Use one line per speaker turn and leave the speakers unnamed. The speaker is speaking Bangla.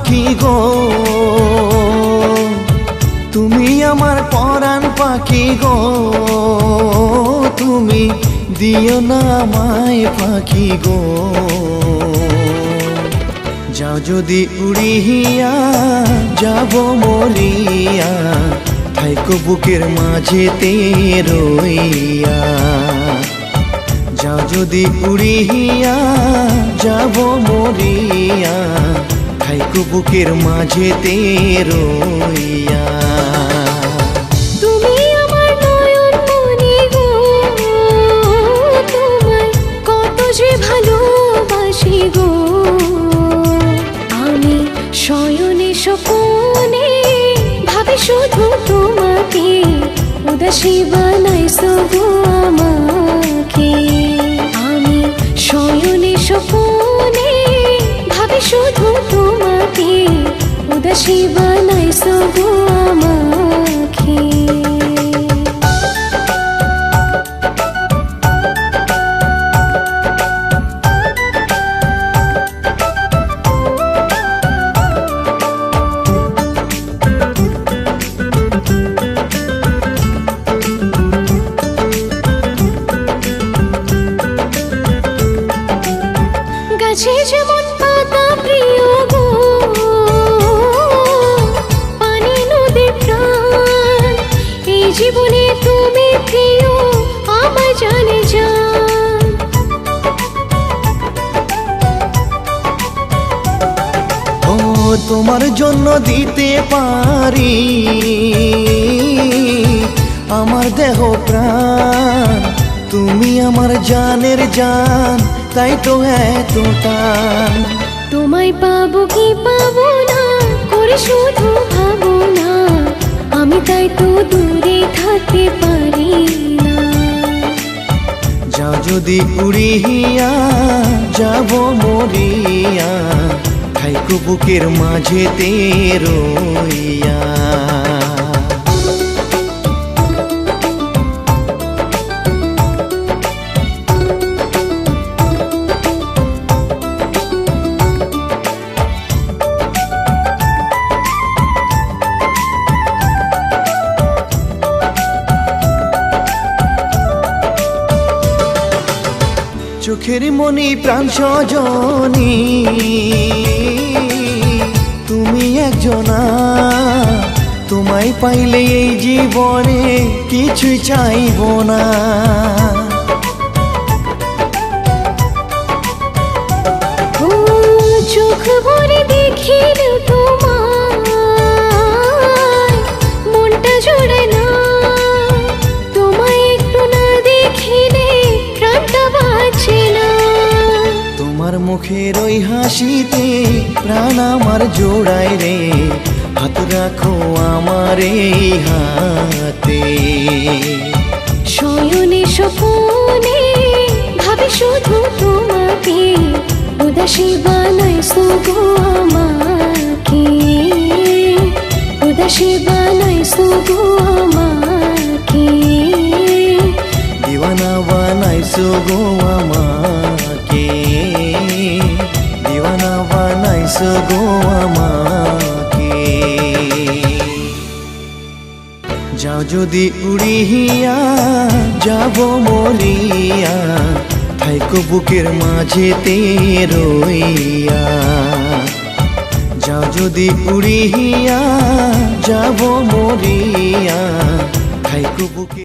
পাখি গো, তুমি আমার পরাণ পাখি গো, তুমি দিও না আমায় পাখি গো। যাও যদি উড়িয়া যাব মরিয়া, থাইকো বুকের মাঝেতে রইয়া। যাও যদি উড়িয়া যাব মরিয়া, থাইকো বুকের মাঝেতে রইয়া।
তুমি আমার নয়ন মনি গো, তোমায় কত যে ভালোবাসি গো। আমি শয়নে স্বপনে ভাবি শুধু তোমাকে, উদাসী বানাইছো গো আমাকে। আমি শয়নে স্বপনে ভাবি শুধু তোমাকে, উদাসী বানাইছো গো আমাকে। গাছে যেমন পাতা প্রিয় গো, পানি নদীর প্রাণ, এই জীবনে তুমি প্রিয় আমার জানে জান।
ও তোমার জন্য দিতে পারি আমার দেহ প্রাণ, তুমি আমার জানের জান, তাই তো এত টান।
তোমায় পাবো কি পাবো না করে শুধু ভাবো না, আমি তাই তো দূরে থাকতে পারি না।
যাও যদি উড়িয়া যাব মরিয়া, থাইকো বুকের মাঝেতে রইয়া। চোখের মনি প্রাণ সজনী, তুমি একজনা, তোমায় পাইলে এই জীবনে কিছুই চাইব না।
ও চোখ ভরে দেখিলেও তোমায় মনটা জোড়ায় না, তোমায় একটু না দেখিলে প্রাণটা বাঁচে না।
তোমার মুখের ওই হাসিতে প্রাণ আমার জোড়ায় রে, হাত রাখো আমার এই হাতে।
শয়নে স্বপনে ভাবি শুধু তোমাকে, উদাসী বানাইছো গো আমাকে। উদাসী বানাইছো গো আমাকে,
দিওয়ানা বানাইছো গো আমাকে, দিওয়ানা বানাইছো গো আমাকে। যাও যদি উড়িয়া যাব মরিয়া, থাইকো বুকের মাঝেতে রইয়া। যাও যদি উড়িয়া যাব মরিয়া, থাইকো বুকে।